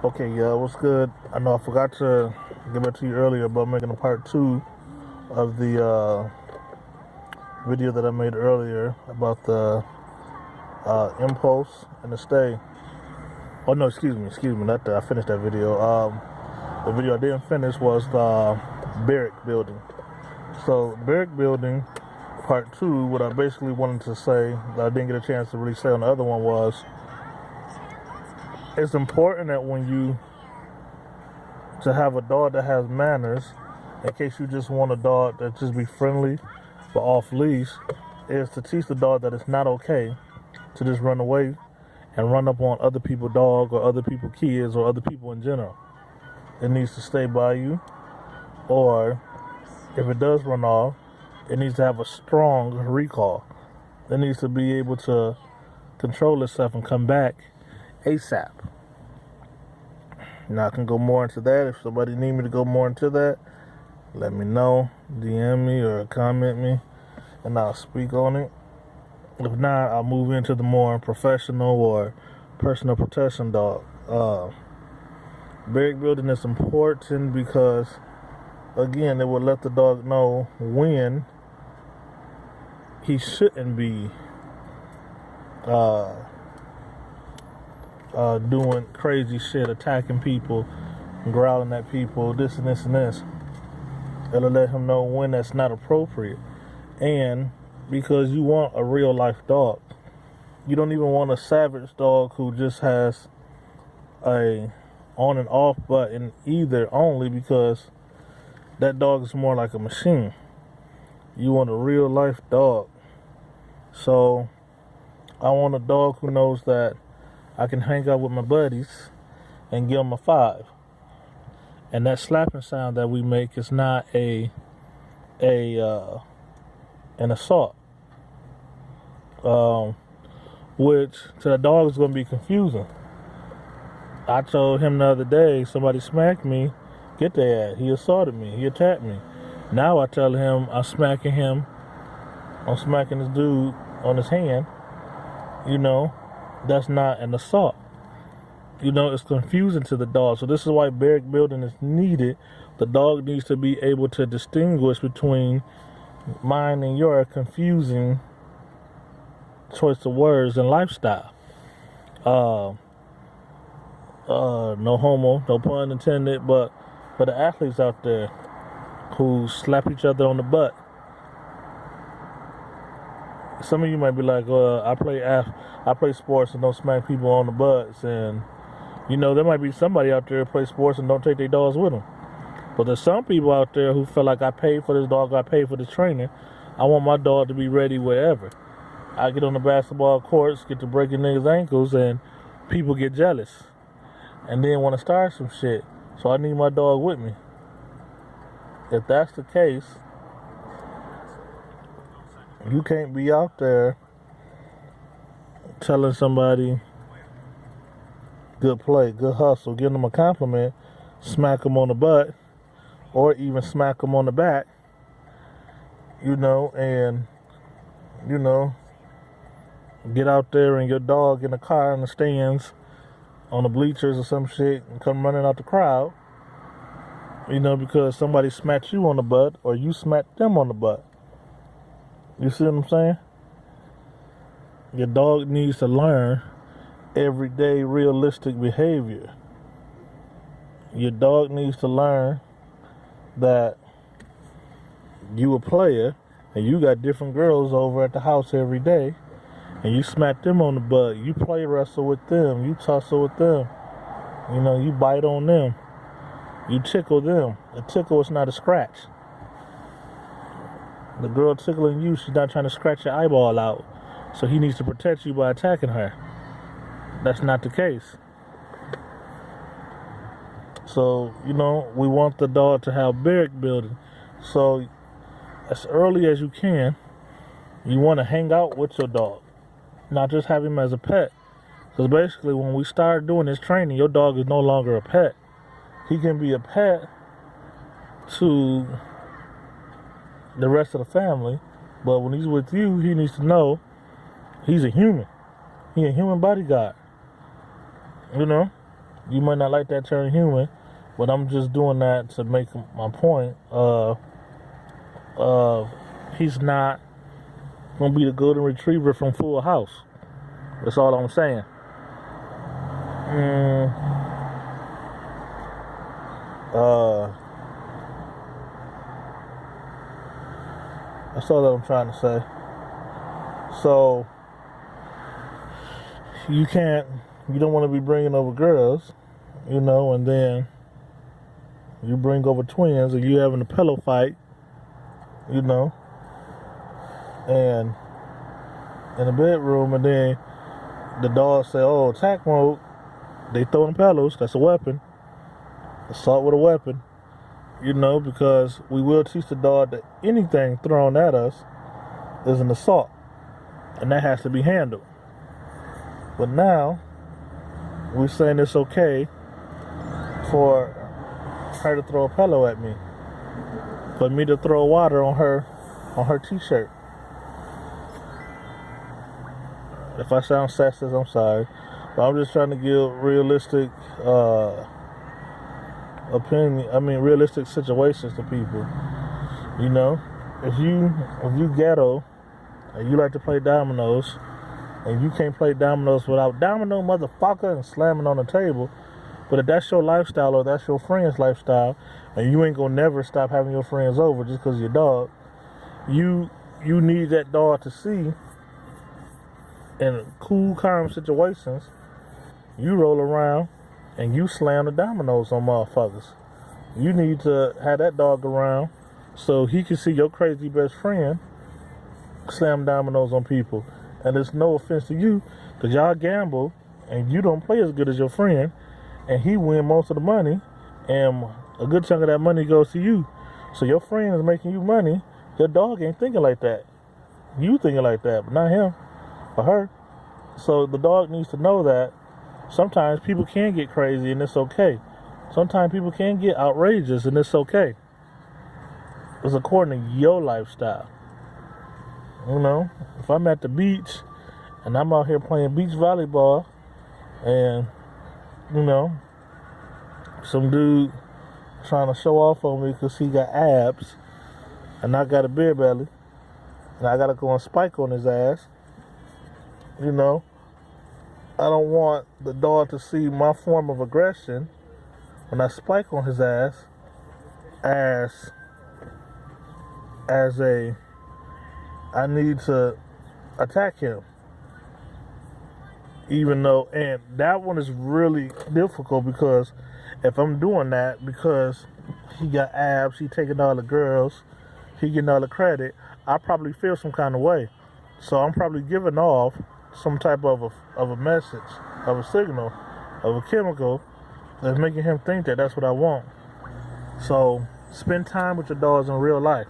Okay, yeah, what's good? I know I forgot to get back to you earlier about making a part two of the video that I made earlier about the impulse and the stay. Oh no, excuse me. Not that I finished that video. The video I didn't finish was the Berrick building. So Berrick building part two. What I basically wanted to say that I didn't get a chance to really say on the other one was, it's important that when you to have a dog that has manners, in case you just want a dog that just be friendly but off leash, is to teach the dog that it's not okay to just run away and run up on other people's dog or other people's kids or other people in general. It needs to stay by you, or if it does run off, it needs to have a strong recall. It needs to be able to control itself and come back ASAP. Now I can go more into that. If somebody need me to go more into that, let me know, DM me or comment me, and I'll speak on it. If not, I'll move into the more professional or personal protection dog. Berrick building is important because, again, it will let the dog know when he shouldn't be doing crazy shit, attacking people, growling at people, this and this and this. It'll let him know when that's not appropriate. And because you want a real life dog, you don't even want a savage dog who just has a on and off button either, only because that dog is more like a machine. You want a real life dog. So I want a dog who knows that I can hang out with my buddies and give them a 5. And that slapping sound that we make is not an assault. Which to the dog is going to be confusing. I told him the other day, somebody smacked me, get their ass. He assaulted me, he attacked me. Now I tell him I'm smacking this dude on his hand. You know, that's not an assault. You know, it's confusing to the dog. So this is why Berrick building is needed. The dog needs to be able to distinguish between mine and your confusing choice of words and lifestyle. No homo, no pun intended, but for the athletes out there who slap each other on the butt. Some of you might be like, I play sports and don't smack people on the butts, and you know, there might be somebody out there who plays sports and don't take their dogs with them. But there's some people out there who feel like I paid for this dog, I paid for this trainer. I want my dog to be ready wherever. I get on the basketball courts, get to breaking niggas' ankles, and people get jealous and then want to start some shit. So I need my dog with me. If that's the case, you can't be out there telling somebody good play, good hustle, giving them a compliment, smack them on the butt, or even smack them on the back, you know, and, you know, get out there and your dog in the car in the stands, on the bleachers or some shit, and come running out the crowd, you know, because somebody smacked you on the butt or you smacked them on the butt. You see what I'm saying? Your dog needs to learn everyday realistic behavior. Your dog needs to learn that you a player and you got different girls over at the house every day, and you smack them on the butt, you play wrestle with them, you tussle with them, you know, you bite on them, you tickle them. A tickle is not a scratch. The girl tickling you, she's not trying to scratch your eyeball out, so he needs to protect you by attacking her. That's not the case. So, you know, we want the dog to have Berrick building. So, as early as you can, you want to hang out with your dog, not just have him as a pet. Because basically, when we start doing this training, your dog is no longer a pet. He can be a pet to the rest of the family, but when he's with you, he needs to know he's a human. He's a human bodyguard. You know? You might not like that term human, but I'm just doing that to make my point. He's not gonna be the golden retriever from Full House. That's all I'm saying. That's all that I'm trying to say. So you don't want to be bringing over girls, and then you bring over twins and you having a pillow fight, and in the bedroom, and then the dog say, "Oh, attack mode." They throwing pillows. That's a weapon. Assault with a weapon. Because we will teach the dog that anything thrown at us is an assault, and that has to be handled. But now we're saying it's okay for her to throw a pillow at me, for me to throw water on her t-shirt. If I sound sexist, I'm sorry, but I'm just trying to give realistic realistic situations to people. If you ghetto and you like to play dominoes, and you can't play dominoes without domino motherfucker and slamming on the table, but if that's your lifestyle or that's your friend's lifestyle, and you ain't gonna never stop having your friends over just because of your dog, you need that dog to see in cool, calm situations, you roll around and you slam the dominoes on motherfuckers. You need to have that dog around so he can see your crazy best friend slam dominoes on people. And it's no offense to you, because y'all gamble and you don't play as good as your friend, and he win most of the money, and a good chunk of that money goes to you. So your friend is making you money. Your dog ain't thinking like that. You thinking like that, but not him or her. So the dog needs to know that sometimes people can get crazy and it's okay. Sometimes people can get outrageous and it's okay. It's according to your lifestyle. If I'm at the beach and I'm out here playing beach volleyball and, some dude trying to show off on me because he got abs and I got a beer belly and I got to go and spike on his ass, I don't want the dog to see my form of aggression when I spike on his ass as I need to attack him. Even though, and that one is really difficult, because if I'm doing that because he got abs, he taking all the girls, he getting all the credit, I probably feel some kind of way. So I'm probably giving off some type of a message, of a signal, of a chemical that's making him think that that's what I want. So spend time with your dogs in real life.